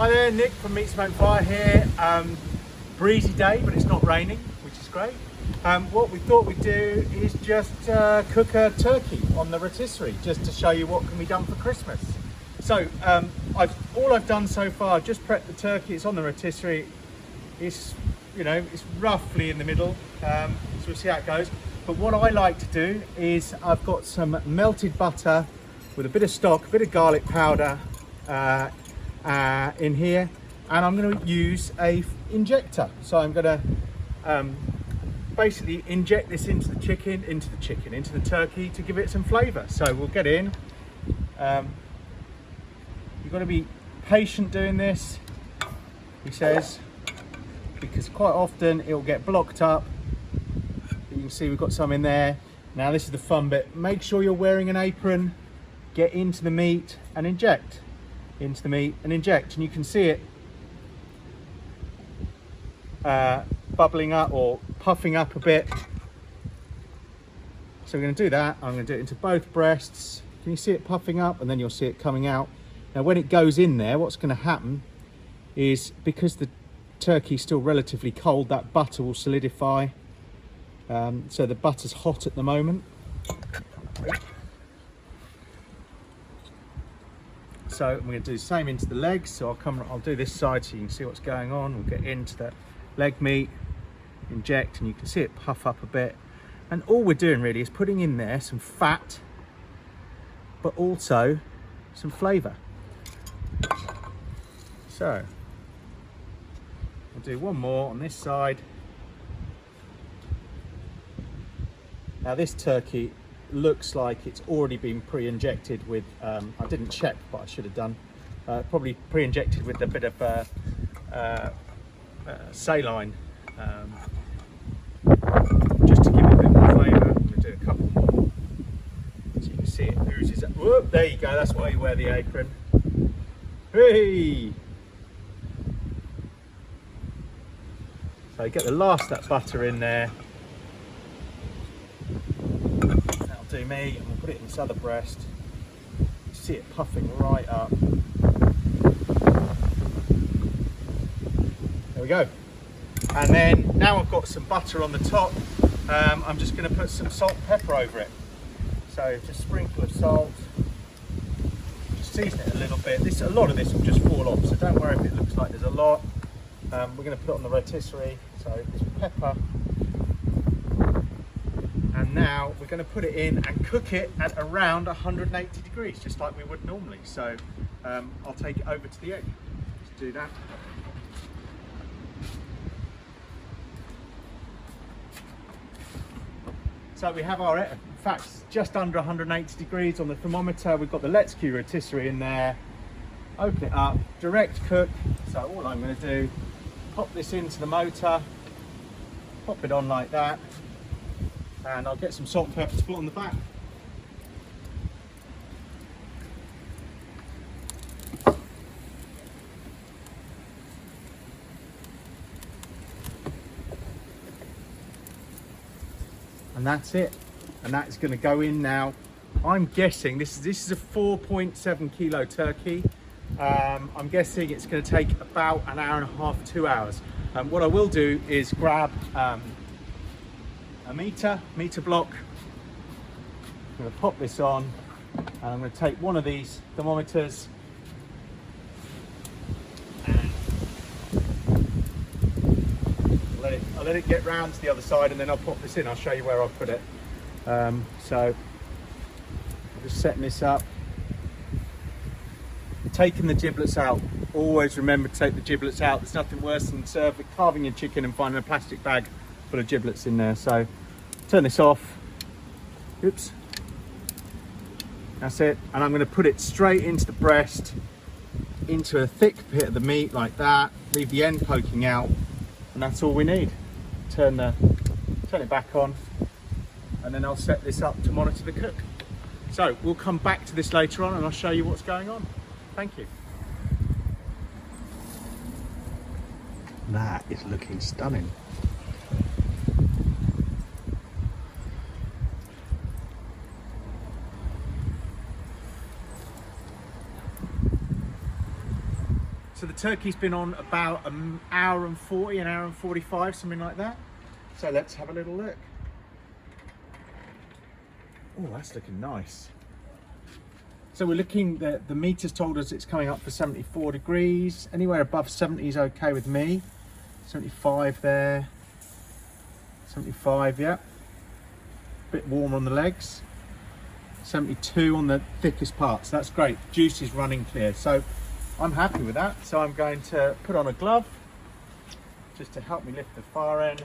Hi there, Nick from Meat Smoke Fire here. Breezy day, but it's not raining, which is great. What we thought we'd do is just cook a turkey on the rotisserie, just to show you what can be done for Christmas. So all I've done so far, I've just prepped the turkey. It's on the rotisserie. It's it's roughly in the middle, so we'll see how it goes. But what I like to do is I've got some melted butter with a bit of stock, a bit of garlic powder in here, and I'm going to use a injector. So I'm going to basically inject this into the turkey to give it some flavour. So we'll get in. You've got to be patient doing this, he says, because quite often it will get blocked up. You can see we've got some in there. Now this is the fun bit. Make sure you're wearing an apron. Get into the meat and inject. Into the meat and inject. And you can see it bubbling up or puffing up a bit. So we're going to do that. I'm going to do it into both breasts. Can you see it puffing up? And then you'll see it coming out. Now when it goes in there, what's going to happen is, because the turkey's still relatively cold, that butter will solidify. So the butter's hot at the moment. So I'm going to do the same into the legs. So I'll do this side so you can see what's going on. We'll get into the leg meat, inject, and you can see it puff up a bit. And all we're doing really is putting in there some fat, but also some flavour. So I'll do one more on this side. Now this turkey looks like it's already been pre-injected with, I didn't check, but I should have done, probably pre-injected with a bit of saline, just to give it a bit more flavour. I'm going to do a couple more, so you can see it oozes up. Whoop, there you go, that's why you wear the apron. Hey! So you get the last of that butter in there. That'll do me, and we'll put it in this other breast. You see it puffing right up. There we go. And then now I've got some butter on the top. I'm just going to put some salt and pepper over it. So just a sprinkle of salt. Just season it a little bit. A lot of this will just fall off, so don't worry if it looks like there's a lot. We're going to put it on the rotisserie. So this pepper. And now we're going to put it in and cook it at around 180 degrees, just like we would normally. So I'll take it over to the egg. Let's do that. So we have our, in fact, just under 180 degrees on the thermometer. We've got the Let's Q rotisserie in there. Open it up, direct cook. So all I'm going to do, pop this into the motor, pop it on like that, and I'll get some salt and pepper to put on the back. And that's it, and that is going to go in now. I'm guessing this is a 4.7 kilo turkey. I'm guessing it's going to take about an hour and a half, 2 hours. What I will do is grab a meter block. I'm going to pop this on, and I'm going to take one of these thermometers and I'll let it get round to the other side, and then I'll pop this in. I'll show you where I'll put it. So I'm just setting this up. Taking the giblets out. Always remember to take the giblets out. There's nothing worse than carving your chicken and finding a plastic bag full of giblets in there. So turn this off. Oops. That's it. And I'm going to put it straight into the breast, into a thick bit of the meat like that. Leave the end poking out, and that's all we need. Turn it back on, and then I'll set this up to monitor the cook. So we'll come back to this later on, and I'll show you what's going on. Thank you. That is looking stunning. So the turkey's been on about an hour and 40, an hour and 45, something like that. So let's have a little look. Oh, that's looking nice. So we're looking, the meters told us it's coming up for 74 degrees. Anywhere above 70 is okay with me. 75 there. 75, yeah. Bit warmer on the legs. 72 on the thickest parts. That's great. Juice is running clear. So I'm happy with that. So I'm going to put on a glove just to help me lift the far end.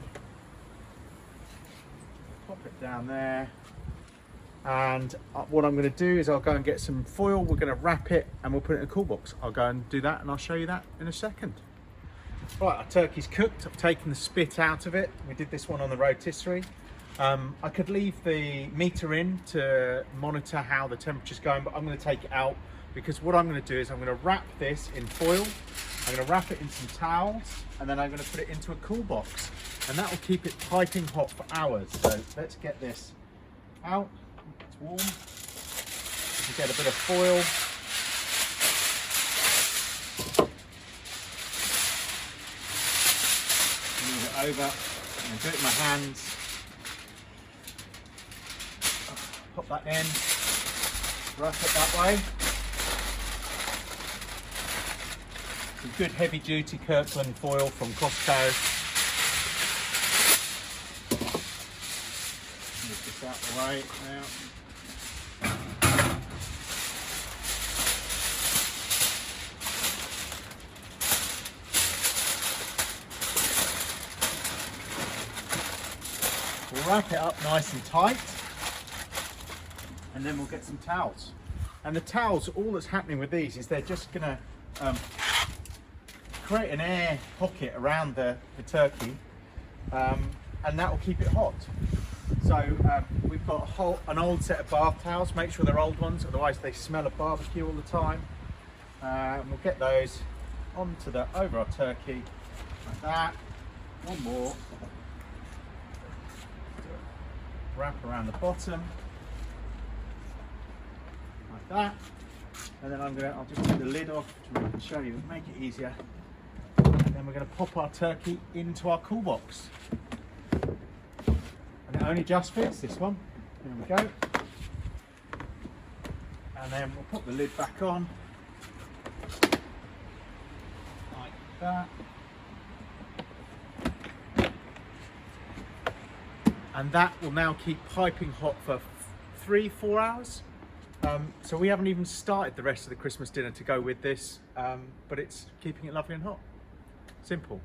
Pop it down there. And what I'm going to do is I'll go and get some foil. We're going to wrap it and we'll put it in a cool box. I'll go and do that and I'll show you that in a second. Right, our turkey's cooked. I've taken the spit out of it. We did this one on the rotisserie. I could leave the meter in to monitor how the temperature's going, but I'm going to take it out because what I'm going to do is I'm going to wrap this in foil. I'm going to wrap it in some towels and then I'm going to put it into a cool box and that will keep it piping hot for hours. So let's get this out. It's warm. You get a bit of foil. Move it over and do it with my hands. Pop that in, wrap it that way. Some good heavy duty Kirkland foil from Costco. Move this out the way now. We'll wrap it up nice and tight. And then we'll get some towels. And the towels, all that's happening with these is they're just gonna create an air pocket around the turkey and that will keep it hot. So we've got an old set of bath towels. Make sure they're old ones, otherwise they smell of barbecue all the time. And we'll get those over our turkey, like that. One more. Wrap around the bottom. Like that, and then I'll just take the lid off to show you, make it easier. And then we're going to pop our turkey into our cool box. And it only just fits this one. There we go. And then we'll put the lid back on, like that. And that will now keep piping hot for 3-4 hours. So we haven't even started the rest of the Christmas dinner to go with this, but it's keeping it lovely and hot. Simple.